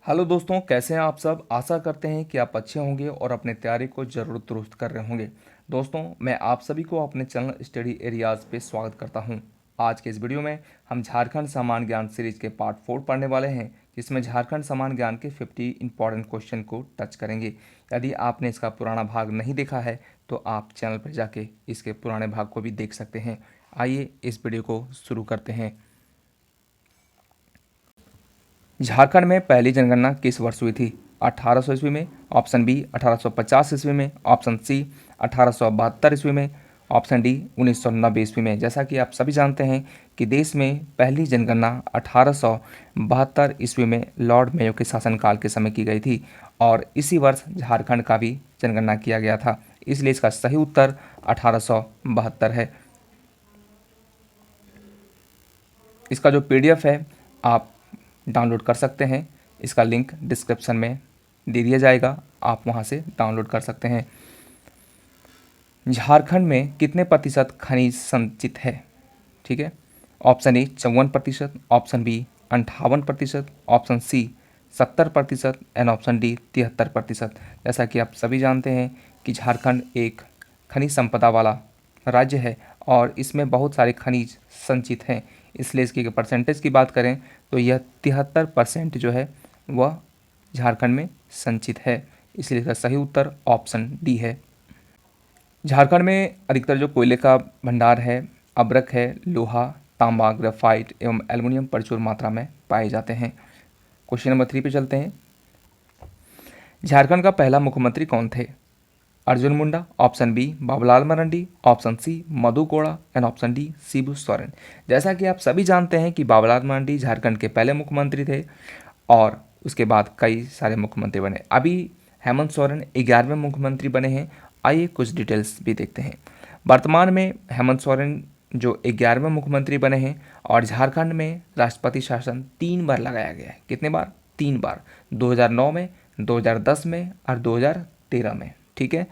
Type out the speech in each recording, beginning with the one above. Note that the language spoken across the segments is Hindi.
हेलो दोस्तों, कैसे हैं आप सब। आशा करते हैं कि आप अच्छे होंगे और अपने तैयारी को ज़रूर दुरुस्त कर रहे होंगे। दोस्तों, मैं आप सभी को अपने चैनल स्टडी एरियाज़ पे स्वागत करता हूं। आज के इस वीडियो में हम झारखंड सामान्य ज्ञान सीरीज के पार्ट 4 पढ़ने वाले हैं, जिसमें झारखंड सामान्य ज्ञान के 50 इंपॉर्टेंट क्वेश्चन को टच करेंगे। यदि आपने इसका पुराना भाग नहीं देखा है तो आप चैनल पर जाके इसके पुराने भाग को भी देख सकते हैं। आइए इस वीडियो को शुरू करते हैं। झारखंड में पहली जनगणना किस वर्ष हुई थी? 1800 ईस्वी में, ऑप्शन बी 1850 ईस्वी में, ऑप्शन सी 1872 ईस्वी में, ऑप्शन डी 1990 ईस्वी में। जैसा कि आप सभी जानते हैं कि देश में पहली जनगणना 1872 ईस्वी में लॉर्ड मेयो के शासनकाल के समय की गई थी और इसी वर्ष झारखंड का भी जनगणना किया गया था। इसलिए इसका सही उत्तर 1872 है। इसका जो पीडीएफ है आप डाउनलोड कर सकते हैं। इसका लिंक डिस्क्रिप्शन में दे दिया जाएगा, आप वहां से डाउनलोड कर सकते हैं। झारखंड में कितने प्रतिशत खनिज संचित है? ठीक है, option A 54%, option B 58%, option C 70% and option D 73%। जैसा कि आप सभी जानते हैं कि झारखंड एक खनिज संपदा वाला राज्य है और इसमें बहुत सारे खनिज संचित हैं। इसलिए इसकी परसेंटेज की बात करें तो यह 73% जो है वह झारखंड में संचित है। इसलिए इसका सही उत्तर ऑप्शन डी है। झारखंड में अधिकतर जो कोयले का भंडार है, अब्रक है, लोहा, तांबा, ग्रेफाइट एवं एल्युमिनियम प्रचुर मात्रा में पाए जाते हैं। क्वेश्चन नंबर 3 पे चलते हैं। झारखंड का पहला मुख्यमंत्री कौन थे? Arjun Munda, option B Babulal Marandi, option C Madhu Koda and option D Shibu Soren. जैसा कि आप सभी जानते हैं कि बाबूलाल मरांडी झारखंड के पहले मुख्यमंत्री थे और उसके बाद कई सारे मुख्यमंत्री बने। अभी हेमंत सोरेन 11वें मुख्यमंत्री बने हैं। आइए कुछ डिटेल्स भी देखते हैं। वर्तमान में हेमंत सोरेन जो 11वें मुख्यमंत्री बने हैं और झारखंड में राष्ट्रपति शासन 3 बार लगाया गया है। कितने बार? 3 बार, 2009 में, 2010 में और 2013 में। ठीक है,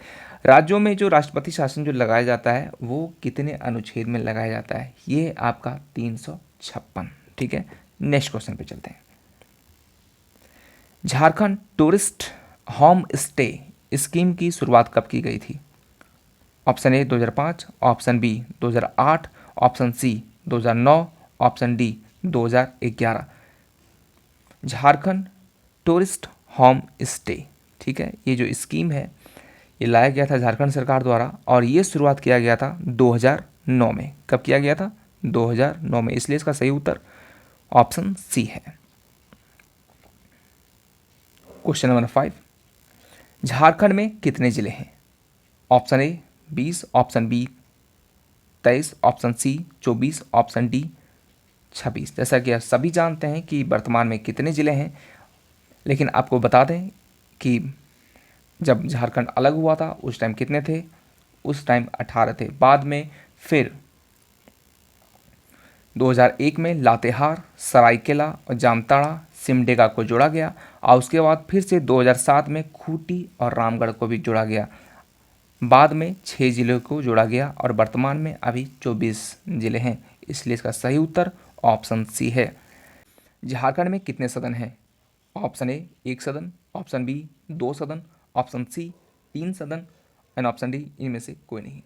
राज्यों में जो राष्ट्रपति शासन जो लगाया जाता है वो कितने अनुच्छेद में लगाया जाता है? ये आपका 356। ठीक है, नेक्स्ट क्वेश्चन पे चलते हैं। Jharkhand tourist home stay scheme की शुरुआत कब की गई थी? Option A 2005, option B 2008, option C 2009, option D 2011। Jharkhand tourist home stay, ठीक है, ये जो स्कीम है ये लाया गया था झारखंड सरकार द्वारा और ये शुरुआत किया गया था 2009 में। कब किया गया था? 2009 में। इसलिए इसका सही उत्तर ऑप्शन सी है। क्वेश्चन नंबर 5, झारखंड में कितने जिले हैं? Option A 20, option B 23, option C 24, option D 26। जैसा कि आप सभी जानते हैं कि वर्तमान में कितने जिले हैं, लेकिन आपको बता दें कि जब झारखंड अलग हुआ था उस टाइम कितने थे? उस टाइम 18 थे। बाद में फिर 2001 में लातेहार, सरायकेला और जामताड़ा सिमडेगा को जोड़ा गया और उसके बाद फिर से 2007 में खूंटी और रामगढ़ को भी जोड़ा गया। बाद में 6 जिलों को जोड़ा गया और वर्तमान में अभी 24 जिले हैं। इसलिए इसका सही उत्तर ऑप्शन सी है। झारखंड में कितने सदन हैं? ऑप्शन ए 1 सदन, ऑप्शन बी 2 सदन, ऑप्शन सी 3 सदन एंड ऑप्शन डी इनमें से कोई नहीं।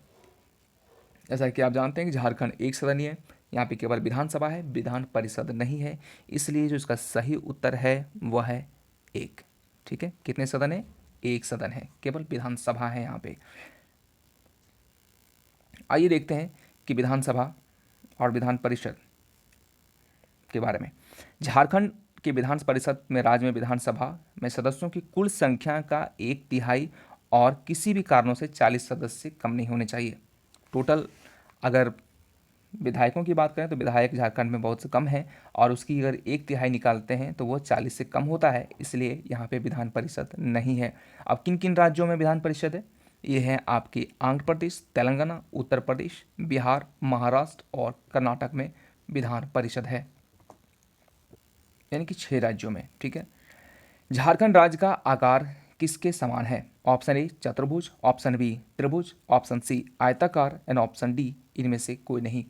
जैसा कि आप जानते हैं कि झारखंड एक सदन ही है, यहाँ पे केवल विधानसभा है, विधान परिषद नहीं है। इसलिए जो इसका सही उत्तर है वह है 1। ठीक है, कितने सदन है? 1 सदन है, केवल विधानसभा है यहाँ पे। आइए देखते हैं कि विधानसभा और विधान परिषद के बारे में। झारखंड की विधान परिषद में राज्य में विधानसभा में सदस्यों की कुल संख्या का 1/3 और किसी भी कारणों से 40 सदस्य कम नहीं होने चाहिए। टोटल अगर विधायकों की बात करें तो विधायक झारखंड में बहुत से कम हैं और उसकी अगर 1/3 निकालते हैं तो वो 40 से कम होता है। इसलिए यहाँ पे विधान परिषद नहीं है। अब किन किन राज्यों में विधान परिषद है? ये है आपकी आंध्र प्रदेश, तेलंगाना, उत्तर प्रदेश, बिहार, महाराष्ट्र और कर्नाटक में विधान परिषद है, यानी कि 6 राज्यों में। ठीक है, झारखंड राज्य का आकार किसके समान है? ऑप्शन ए चतुर्भुज, ऑप्शन बी त्रिभुज, ऑप्शन सी आयताकार एंड ऑप्शन डी इनमें से कोई नहीं।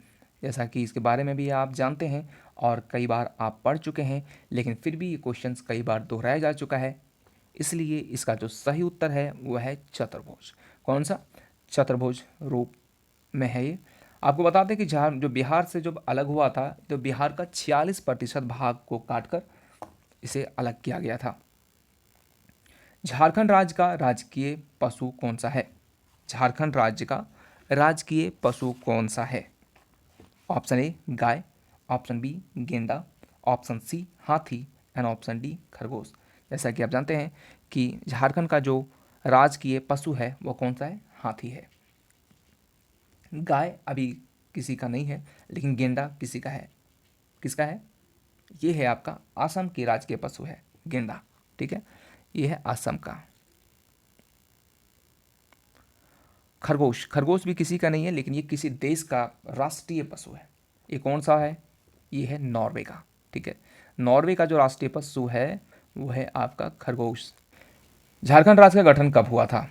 जैसा कि इसके बारे में भी आप जानते हैं और कई बार आप पढ़ चुके हैं, लेकिन फिर भी ये क्वेश्चंस कई बार दोहराया जा चुका है, इसलिए इसका जो सही उत्तर है वह है चतुर्भुज। कौन सा? चतुर्भुज रूप में है ये। आपको बता दें कि जो बिहार से जब अलग हुआ था तो बिहार का 46% भाग को काटकर इसे अलग किया गया था। झारखंड राज्य का राजकीय पशु कौन सा है? झारखंड राज्य का राजकीय पशु कौन सा है? ऑप्शन ए गाय, ऑप्शन बी गेंडा, ऑप्शन सी हाथी एंड ऑप्शन डी खरगोश। जैसा कि आप जानते हैं कि झारखंड का जो राजकीय पशु है वो कौन सा है? हाथी है। गाय अभी किसी का नहीं है, लेकिन गेंडा किसी का है। किसका है? ये है आपका असम के राजकीय पशु है गेंडा। ठीक है, ये है असम का। खरगोश, खरगोश भी किसी का नहीं है, लेकिन ये किसी देश का राष्ट्रीय पशु है। ये कौन सा है? ये है नॉर्वे का। ठीक है, नॉर्वे का जो राष्ट्रीय पशु है वो है आपका खरगोश। झारखंड राज्य का गठन कब हुआ था?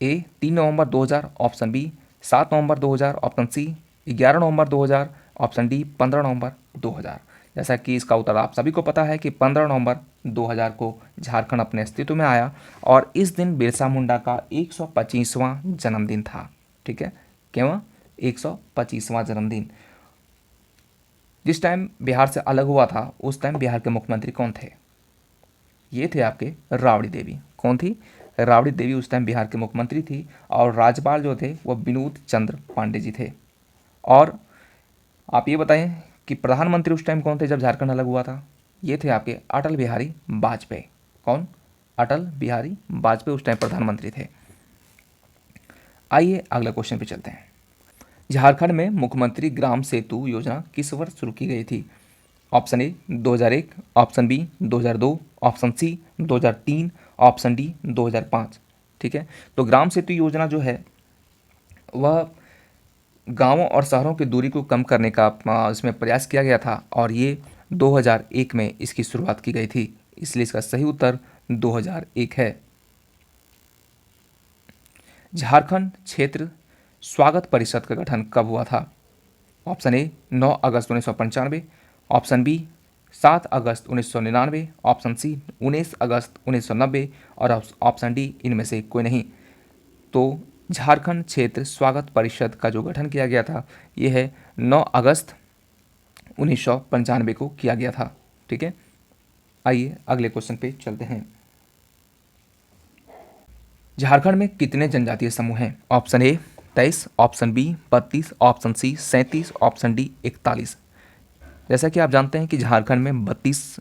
ए 3 नवंबर 2000, ऑप्शन बी 7 नवंबर 2000, ऑप्शन सी 11 नवंबर 2000, ऑप्शन डी 15 नवंबर 2000। जैसा कि इसका उत्तर आप सभी को पता है कि 15 नवंबर 2000 को झारखंड अपने अस्तित्व में आया और इस दिन बिरसा मुंडा का 125वां जन्मदिन था। ठीक है, क्यों? 125वां जन्मदिन। जिस टाइम बिहार से अलग हुआ था उस टाइम बिहार के मुख्यमंत्री कौन थे? ये थे आपके राबड़ी देवी। कौन थी? राबड़ी देवी उस टाइम बिहार के मुख्यमंत्री थी और राज्यपाल जो थे वो विनोद चंद्र पांडे जी थे। और आप ये बताएं कि प्रधानमंत्री उस टाइम कौन थे जब झारखंड अलग हुआ था? ये थे आपके अटल बिहारी वाजपेयी। कौन? अटल बिहारी वाजपेयी उस टाइम प्रधानमंत्री थे। आइए अगला क्वेश्चन पे चलते हैं। झारखंड में मुख्यमंत्री ग्राम सेतु योजना किस वर्ष शुरू की गई थी? Option A 2001, option B 2002, option C 2003, option D 2005। ठीक है, तो ग्राम सेतु योजना जो है वह गांवों और शहरों की दूरी को कम करने का इसमें प्रयास किया गया था और ये 2001 में इसकी शुरुआत की गई थी, इसलिए इसका सही उत्तर 2001 है। झारखंड क्षेत्र स्वागत परिषद का गठन कब हुआ था? ऑप्शन ए 9 अगस्त 1995, ऑप्शन बी 7 अगस्त 1999, ऑप्शन सी 19 अगस्त 1990 और ऑप्शन डी इनमें से कोई नहीं। तो झारखंड क्षेत्र स्वागत परिषद का जो गठन किया गया था ये है 9 अगस्त 1995 को किया गया था। ठीक है, आइए अगले क्वेश्चन पे चलते हैं। झारखंड में कितने जनजातीय समूह हैं? Option A 23, option B 32, option C 37, option D 41। जैसा कि आप जानते हैं कि झारखंड में 32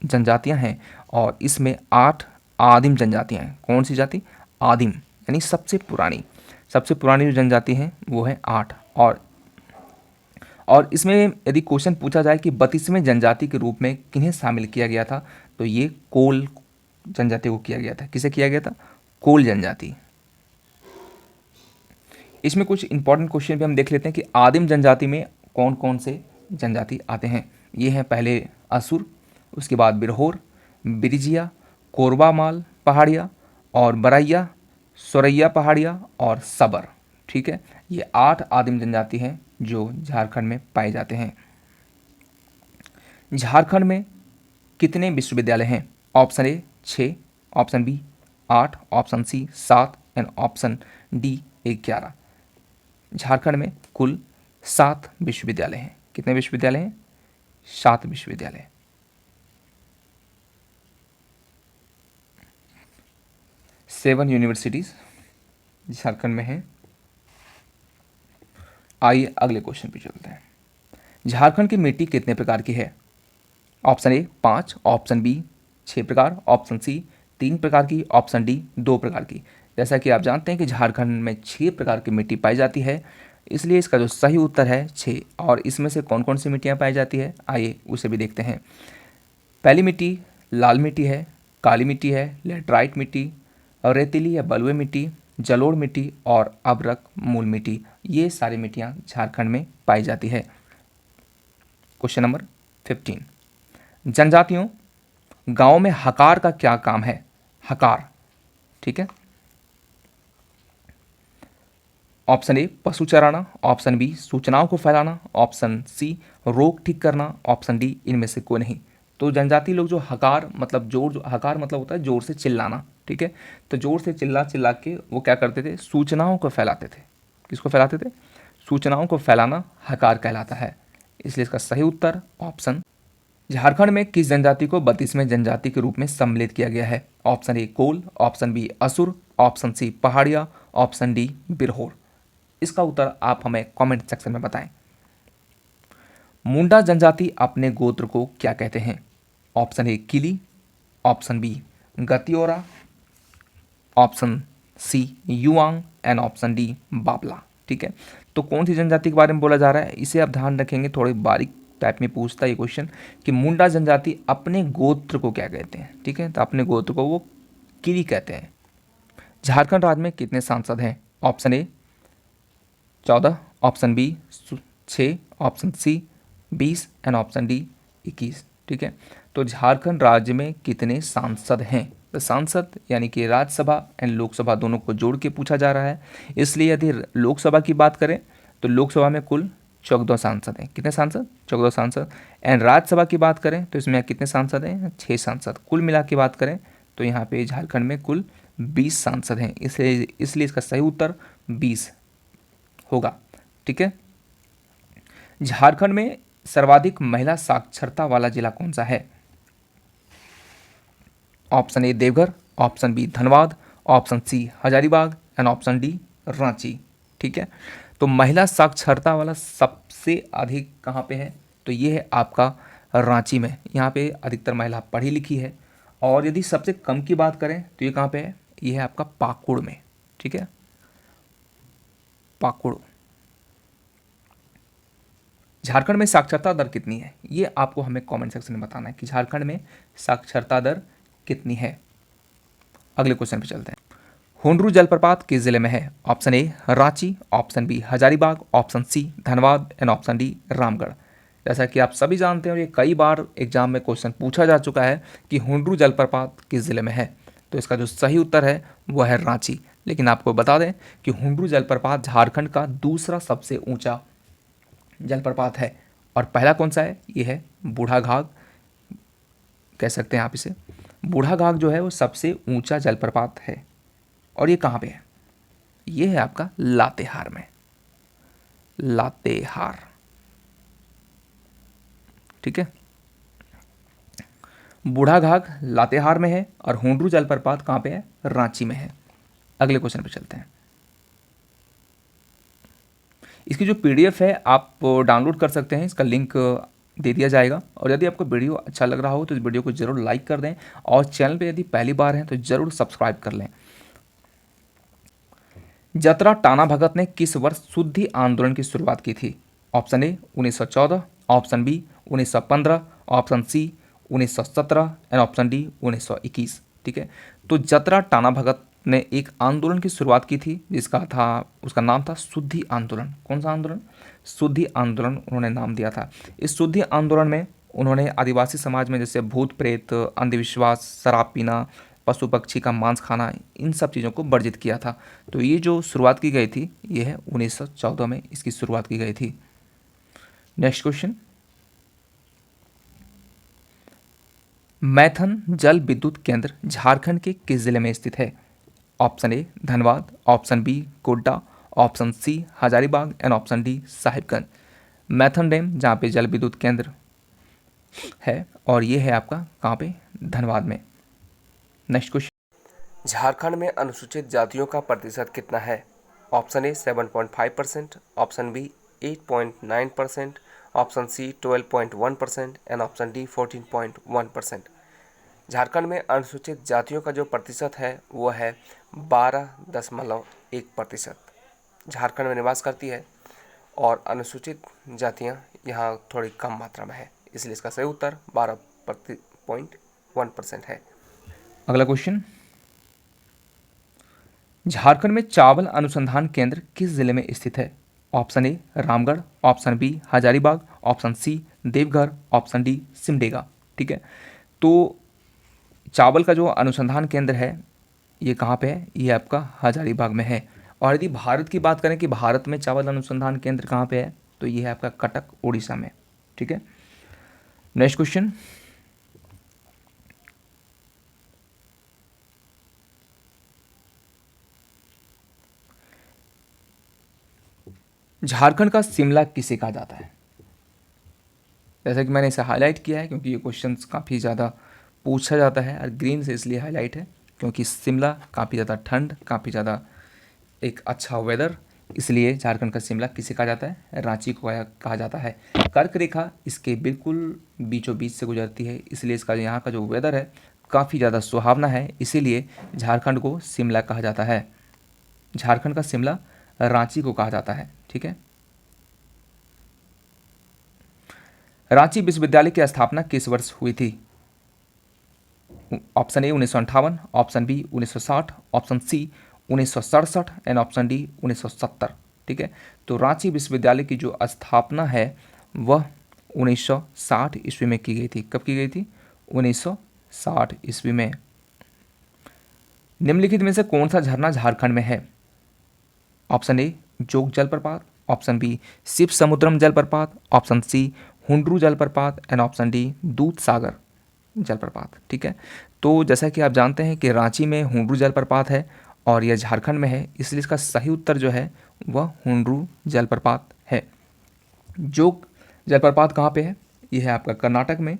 जनजातियां हैं और इसमें 8 आदिम जनजातियां हैं। कौन सी जाति? आदिम, यानी सबसे पुरानी जो जनजाति है वो है 8। और इसमें यदि क्वेश्चन पूछा जाए कि 32वें जनजाति के रूप में किन्हें शामिल किया गया था, तो ये कोल जनजाति को किया गया था। किसे किया गया था? कोल जनजाति। इसमें कुछ इंपॉर्टेंट क्वेश्चन भी हम देख लेते हैं कि आदिम जनजाति में कौन कौन से जनजाति आते हैं। ये हैं पहले असुर, उसके बाद बिरहोर, बिरजिया, कोरबा पहाड़िया और बरैया, सोरैया पहाड़िया और सबर। ठीक है, ये 8 आदिम जनजाति हैं जो झारखंड में पाए जाते हैं। झारखंड में कितने विश्वविद्यालय हैं? Option A 6, option B 8, option C 7 and option D 11। Jharkhand में कुल 7 विश्वविद्यालय हैं। कितने विश्वविद्यालय हैं? 7 विश्वविद्यालय। सेवन यूनिवर्सिटीज झारखंड में हैं। आइए अगले क्वेश्चन पे चलते हैं। झारखंड की मिट्टी कितने प्रकार की है? ऑप्शन ए 5, ऑप्शन बी 6 प्रकार, ऑप्शन सी 3 प्रकार की, ऑप्शन डी 2 प्रकार की। जैसा कि आप जानते हैं कि झारखंड में 6 प्रकार की मिट्टी पाई जाती है, इसलिए इसका जो सही उत्तर है 6। और इसमें से कौन कौन सी मिट्टियाँ पाई जाती है आइए उसे भी देखते हैं। पहली मिट्टी लाल मिट्टी है, काली मिट्टी है, लेटराइट मिट्टी और रेतीली या बलुई मिट्टी, जलोढ़ मिट्टी और अभ्रक मूल मिट्टी। ये सारी मिट्टियाँ झारखंड में पाई जाती है। Question number 15। जनजातियों गांव में हकार का क्या काम है? हकार, ठीक है, ऑप्शन ए पशु चराना, ऑप्शन बी सूचनाओं को फैलाना, ऑप्शन सी रोग ठीक करना, ऑप्शन डी इनमें से कोई नहीं। तो जनजाति लोग जो हकार मतलब हकार मतलब होता है जोर से चिल्लाना, ठीक है। तो जोर से चिल्ला चिल्ला के वो क्या करते थे, सूचनाओं को फैलाते थे। किसको फैलाते थे? सूचनाओं को फैलाना हकार कहलाता है। इसलिए इसका सही उत्तर ऑप्शन। झारखंड में किस जनजाति को 32वें जनजाति के रूप में सम्मिलित किया गया है? Option A Kol, option B Asur, option C Pahariya, option D Birhor. इसका उत्तर आप हमें कमेंट सेक्शन में बताएं। मुंडा जनजाति अपने गोत्र को क्या कहते हैं? Option A Kili, option B Gatiyora, option C Juang and option D Babla. ठीक है, तो कौन सी जनजाति के बारे में बोला जा रहा है इसे आप ध्यान रखेंगे। थोड़े बारीक टाइप में पूछता है ये क्वेश्चन कि मुंडा जनजाति अपने गोत्र को क्या कहते हैं। ठीक है, तो अपने गोत्र को वो किली कहते हैं। झारखंड राज्य में कितने सांसद हैं? Option A 14, option B 6, option C 20 and option D 21। ठीक है, तो झारखंड राज्य में कितने सांसद हैं? तो सांसद यानी कि राज्यसभा एंड लोकसभा दोनों को जोड़ के पूछा जा रहा है। इसलिए यदि लोकसभा की बात करें तो लोकसभा में कुल 14 सांसद हैं। कितने सांसद? 14 सांसद। एंड राज्यसभा की बात करें तो इसमें कितने सांसद हैं? 6 सांसद। कुल मिला के बात करें तो यहाँ पे झारखंड में कुल 20 सांसद हैं। इसलिए इसका सही उत्तर 20 होगा। ठीक है, झारखंड में सर्वाधिक महिला साक्षरता वाला जिला कौन सा है? Option A Deoghar, option B Dhanbad, option C Hazaribagh and option D Ranchi. ठीक है, तो महिला साक्षरता वाला सबसे अधिक कहाँ पे है? तो ये है आपका रांची में। यहाँ पे अधिकतर महिला पढ़ी लिखी है। और यदि सबसे कम की बात करें तो ये कहाँ पे है? ये है आपका पाकुड़ में। ठीक है, पाकुड़। झारखंड में साक्षरता दर कितनी है? ये आपको हमें कमेंट सेक्शन में बताना है कि झारखंड में साक्षरता दर कितनी है। अगले क्वेश्चन पे चलते हैं। हुंडरू जलप्रपात किस जिले में है? Option A Ranchi, option B Hazaribagh, option C Dhanbad and option D Ramgarh. जैसा कि आप सभी जानते हैं और ये कई बार एग्जाम में क्वेश्चन पूछा जा चुका है कि हुंडरू जलप्रपात किस जिले में है। तो इसका जो सही उत्तर है वो है रांची। लेकिन आपको बता दें कि हुंडरू जलप्रपात झारखंड का दूसरा सबसे ऊंचा जलप्रपात है। और पहला कौन सा है? ये है बूढ़ाघाघ, कह सकते हैं आप इसे। बूढ़ाघाघ जो है वो सबसे ऊंचा जलप्रपात है। और ये कहाँ पे है? ये है आपका लातेहार में, लातेहार। ठीक है, बूढ़ाघाघ लातेहार में है और हुंडरू जलप्रपात कहाँ पे है? रांची में है। अगले क्वेश्चन पे चलते हैं। इसकी जो पीडीएफ है आप डाउनलोड कर सकते हैं, इसका लिंक दे दिया जाएगा। और यदि आपको वीडियो अच्छा लग रहा हो तो इस वीडियो को जरूर लाइक कर दें और चैनल पे यदि पहली बार हैं तो जरूर सब्सक्राइब कर लें। जतरा टाना भगत ने किस वर्ष शुद्धि आंदोलन की शुरुआत की थी? Option A 1914, option B 1915, option C 1917 and option D 1921। ठीक है, तो जतरा टाना भगत ने एक आंदोलन की शुरुआत की थी उसका नाम था शुद्धि आंदोलन। कौन सा आंदोलन? शुद्धि आंदोलन उन्होंने नाम दिया था। इस शुद्धि आंदोलन में उन्होंने आदिवासी समाज में जैसे भूत प्रेत, अंधविश्वास, शराब पीना, पशु पक्षी का मांस खाना, इन सब चीज़ों को वर्जित किया था। तो ये जो शुरुआत की गई थी ये है 1914 में इसकी शुरुआत की गई थी। नेक्स्ट क्वेश्चन, मैथन जल विद्युत केंद्र झारखंड के किस जिले में स्थित है? Option A Dhanbad, option B Godda, option C Hazaribagh and option D Sahibganj. Maithon dam जहाँ पे जल विद्युत केंद्र है और ये है आपका कहाँ पे? धनबाद में। नेक्स्ट क्वेश्चन, झारखंड में अनुसूचित जातियों का प्रतिशत कितना है? Option A 7.5%, option B 8.9%, option C 12.1% and option D 14.1%। Jharkhand में अनुसूचित जातियों का जो प्रतिशत है वो है 12.1%। झारखंड में निवास करती है और अनुसूचित जातियां यहाँ थोड़ी कम मात्रा में है, इसलिए इसका सही उत्तर 12.1% है। अगला क्वेश्चन, झारखंड में चावल अनुसंधान केंद्र किस जिले में स्थित है? Option A Ramgarh, option B Hazaribagh, option C Deoghar, option D Simdega. ठीक है, तो चावल का जो अनुसंधान केंद्र है ये कहाँ पे है? ये आपका हजारीबाग में है। और यदि भारत की बात करें कि भारत में चावल अनुसंधान केंद्र कहाँ पे है, तो ये है आपका कटक, उड़ीसा में। ठीक है, नेक्स्ट क्वेश्चन। झारखंड का शिमला किसे कहा जाता है? जैसा कि मैंने इसे हाईलाइट किया है क्योंकि ये क्वेश्चंस काफ़ी ज़्यादा पूछा जाता है, और ग्रीन से इसलिए हाईलाइट है क्योंकि शिमला काफ़ी ज़्यादा ठंड, काफ़ी ज़्यादा एक अच्छा वेदर, इसलिए झारखंड का शिमला किसे कहा जाता है? रांची को कहा जाता है। कर्क रेखा इसके बिल्कुल बीचों बीच से गुजरती है, इसलिए इसका यहाँ का जो वेदर है काफ़ी ज़्यादा सुहावना है, इसीलिए झारखंड को शिमला कहा जाता है। झारखंड का शिमला रांची को कहा जाता है। ठीक है, रांची विश्वविद्यालय की स्थापना किस वर्ष हुई थी? Option A 1958, option B 1960, option C 1967 and option D 1970। ठीक है, तो रांची विश्वविद्यालय की जो स्थापना है वह 1960 ईस्वी में की गई थी। कब की गई थी? 1960 ईस्वी में। निम्नलिखित में से कौन सा झरना झारखंड में है? ऑप्शन ए जोग जलप्रपात, ऑप्शन बी शिव समुद्रम जलप्रपात, ऑप्शन सी हुंड्रू जलप्रपात एंड ऑप्शन डी दूध सागर जलप्रपात। ठीक है, तो जैसा कि आप जानते हैं कि रांची में हुंड्रू जलप्रपात है और यह झारखंड में है, इसलिए इसका सही उत्तर जो है वह हुंड्रू जलप्रपात है। जोग जलप्रपात कहाँ पे है? ये है आपका कर्नाटक में,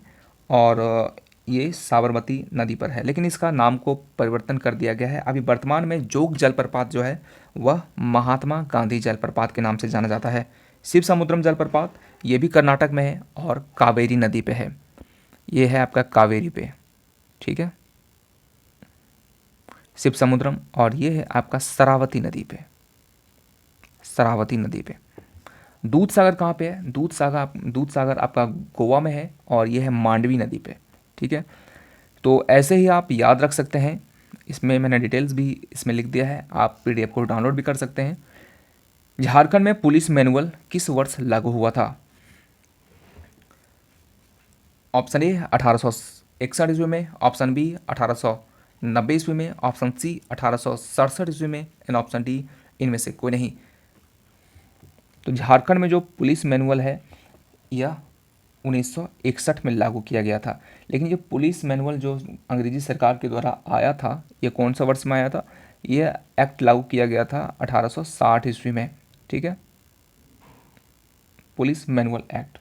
और ये साबरमती नदी पर है, लेकिन इसका नाम को परिवर्तन कर दिया गया है। अभी वर्तमान में जोग जलप्रपात जो है वह महात्मा गांधी जलप्रपात के नाम से जाना जाता है। शिव समुद्रम जलप्रपात ये भी कर्नाटक में है और कावेरी नदी पे है। ये है आपका कावेरी पे। ठीक है, शिव समुद्रम, और ये है आपका शरावती नदी पे, शरावती नदी पे। दूध सागर कहाँ पे है? दूध सागर आपका गोवा में है और ये है मांडवी नदी पे। ठीक है, तो ऐसे ही आप याद रख सकते हैं, इसमें मैंने डिटेल्स भी इसमें लिख दिया है, आप पीडीएफ को डाउनलोड भी कर सकते हैं। झारखंड में पुलिस मैनुअल किस वर्ष लागू हुआ था? ऑप्शन ए 1861 ईस्वी में, ऑप्शन बी 1890 ईस्वी में, ऑप्शन सी 1867 ईस्वी में एंड ऑप्शन डी इनमें से कोई नहीं। तो झारखंड में जो पुलिस मैनुअल है यह 1961 में लागू किया गया था। लेकिन ये पुलिस मैनुअल जो अंग्रेजी सरकार के द्वारा आया था, ये कौन सा वर्ष में आया था? ये एक्ट लागू किया गया था 1860 ईस्वी में। ठीक है, police manual act.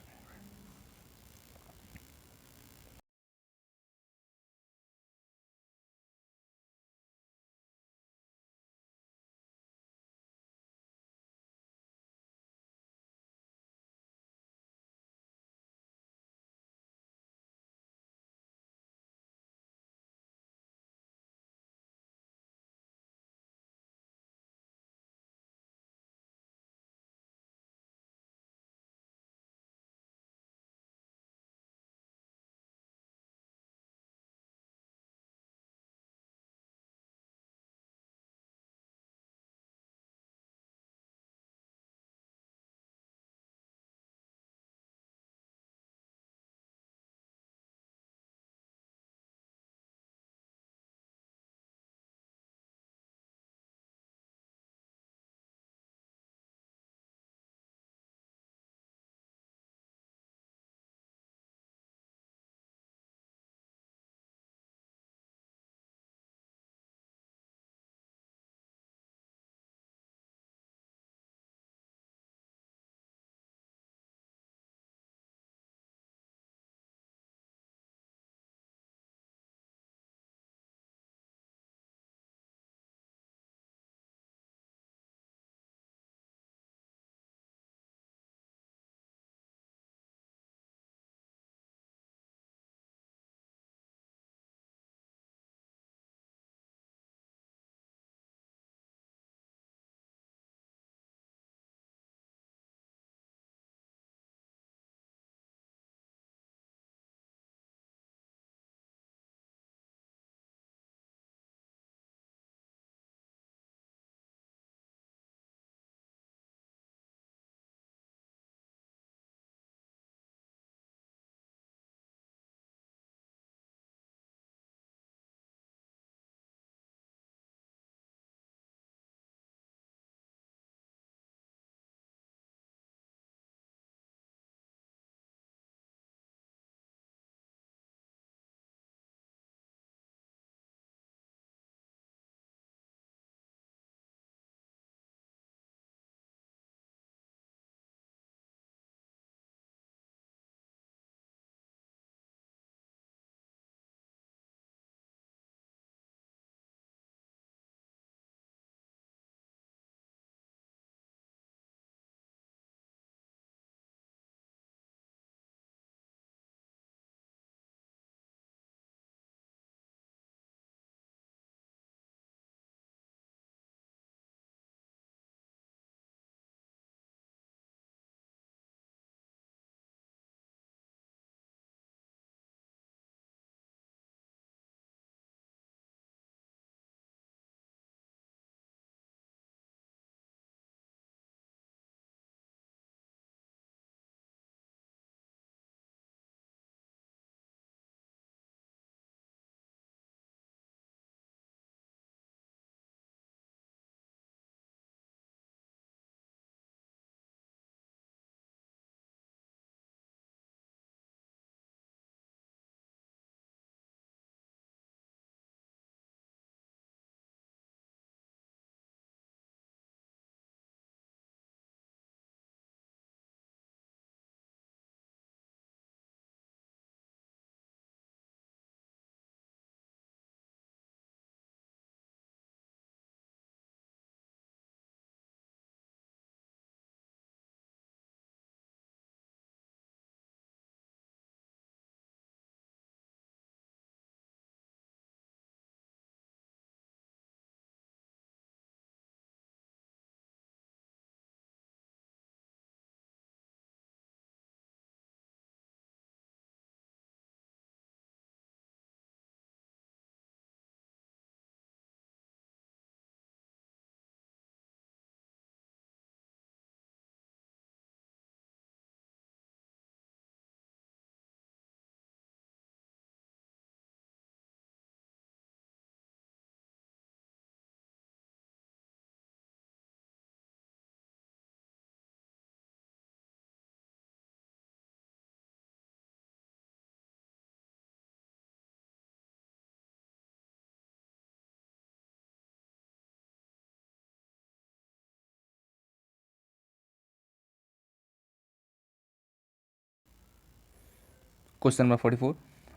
Question number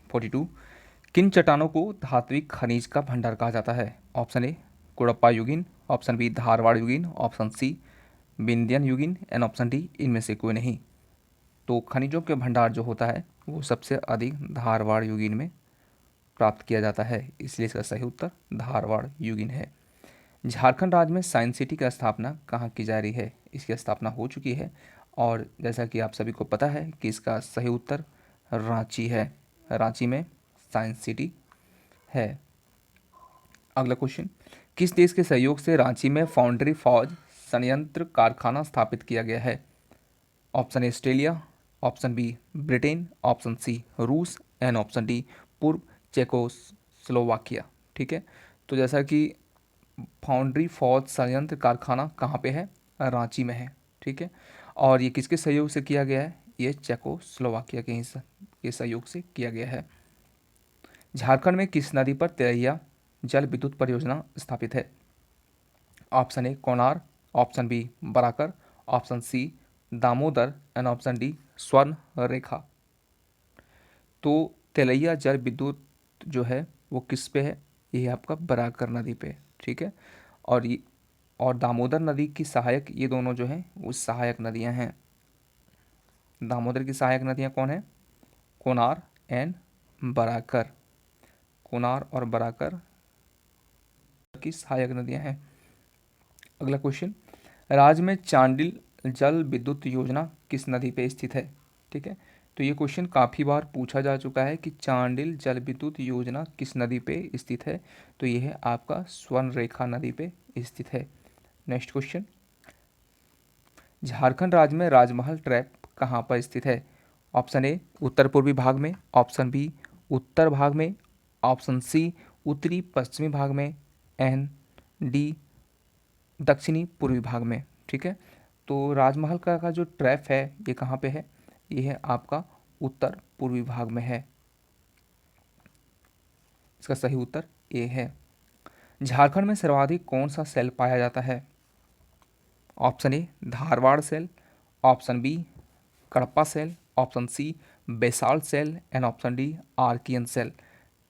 42 किन चट्टानों को धात्विक खनिज का भंडार कहा जाता है? ऑप्शन ए कुड़प्पा युगीन, ऑप्शन बी धारवाड़ युगीन, ऑप्शन सी विंध्यन युगीन एंड ऑप्शन डी इनमें से कोई नहीं। तो खनिजों के भंडार जो होता है वो सबसे अधिक धारवाड़ युगीन में प्राप्त किया जाता है, इसलिए इसका सही उत्तर धारवाड़ युगीन है। झारखंड राज्य में साइंस सिटी की स्थापना कहाँ की जा रही है? इसकी स्थापना हो चुकी है और जैसा कि आप सभी को पता है कि इसका सही उत्तर रांची है। रांची में साइंस सिटी है। अगला क्वेश्चन, किस देश के सहयोग से रांची में फाउंड्री फॉर्ज संयंत्र कारखाना स्थापित किया गया है? Option A Australia, option B Britain, option C रूस एंड ऑप्शन डी पूर्व चेकोस्लोवाकिया। ठीक है, तो जैसा कि फाउंड्री फॉर्ज संयंत्र कारखाना कहाँ पे है? रांची में है। ठीक है, और ये किसके सहयोग से किया गया है? ये चेकोस्लोवाकिया के सहयोग से किया गया है। झारखंड में किस नदी पर तेरैया जल विद्युत परियोजना स्थापित है? Option A Konar, option B Barakar, option C Damodar and option D Swarnarekha. तो तेलैया जल विद्युत जो है वो किस पे है? ये आपका बराकर नदी पे। ठीक है, और दामोदर नदी की सहायक, ये दोनों जो हैं वो सहायक नदियां हैं। दामोदर की सहायक नदियां कौन है? कोनार एंड बराकर। कोनार और बराकर की सहायक नदियां हैं। अगला क्वेश्चन, राज्य में चांडिल जल विद्युत योजना किस नदी पे स्थित है? ठीक है, तो ये क्वेश्चन काफ़ी बार पूछा जा चुका है कि चांडिल जल विद्युत योजना किस नदी पे स्थित है? तो ये है आपका स्वर्ण रेखा नदी पे स्थित है। नेक्स्ट क्वेश्चन, झारखंड राज्य में राजमहल ट्रैप कहाँ पर स्थित है? ऑप्शन ए उत्तर पूर्वी भाग में, ऑप्शन बी उत्तर भाग में, ऑप्शन सी उत्तरी पश्चिमी भाग में एंड डी दक्षिणी पूर्वी भाग में। ठीक है, तो राजमहल का जो ट्रैप है ये कहाँ पे है? ये है आपका उत्तर पूर्वी भाग में है। इसका सही उत्तर ए है। झारखंड में सर्वाधिक कौन सा सेल पाया जाता है? ऑप्शन ए धारवाड़ सेल, ऑप्शन बी कड़प्पा सेल, ऑप्शन सी बेसाल्ट सेल एंड ऑप्शन डी आर्कियन सेल।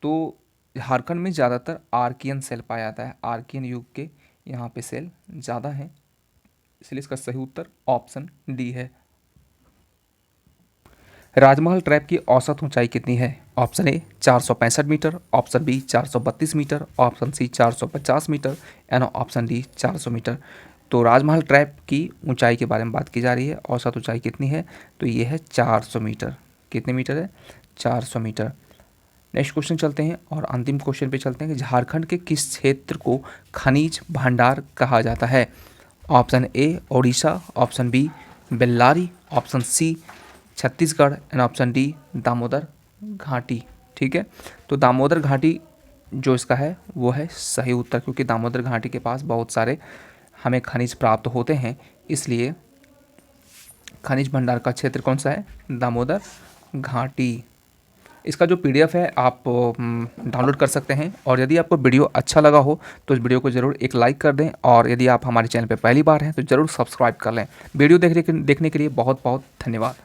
तो झारखंड में ज़्यादातर आर्कियन सेल पाया जाता है। आर्कियन युग के यहाँ पे सेल ज़्यादा हैं, इसलिए इसका सही उत्तर ऑप्शन डी है। राजमहल ट्रैप की औसत ऊंचाई कितनी है? Option A 465 metre, option B 432 metre, option C 450 metre and option D 400 metre. तो राजमहल ट्रैप की ऊंचाई के बारे में बात की जा रही है। औसत ऊंचाई कितनी है? तो ये है 400 मीटर। कितने मीटर है? 400 मीटर। नेक्स्ट क्वेश्चन चलते हैं और अंतिम क्वेश्चन पे चलते हैं कि झारखंड के किस क्षेत्र को खनिज भंडार कहा जाता है? Option A Odisha, option B Bellary, option C Chhattisgarh and option D Damodar घाटी। ठीक है, तो दामोदर घाटी जो इसका है वो है सही उत्तर, क्योंकि दामोदर घाटी के पास बहुत सारे हमें खनिज प्राप्त होते हैं, इसलिए खनिज भंडार का क्षेत्र कौन सा है? दामोदर घाटी। इसका जो पीडीएफ है आप डाउनलोड कर सकते हैं, और यदि आपको वीडियो अच्छा लगा हो तो इस वीडियो को ज़रूर एक लाइक कर दें, और यदि आप हमारे चैनल पर पहली बार हैं तो ज़रूर सब्सक्राइब कर लें। वीडियो देखने के लिए बहुत बहुत धन्यवाद।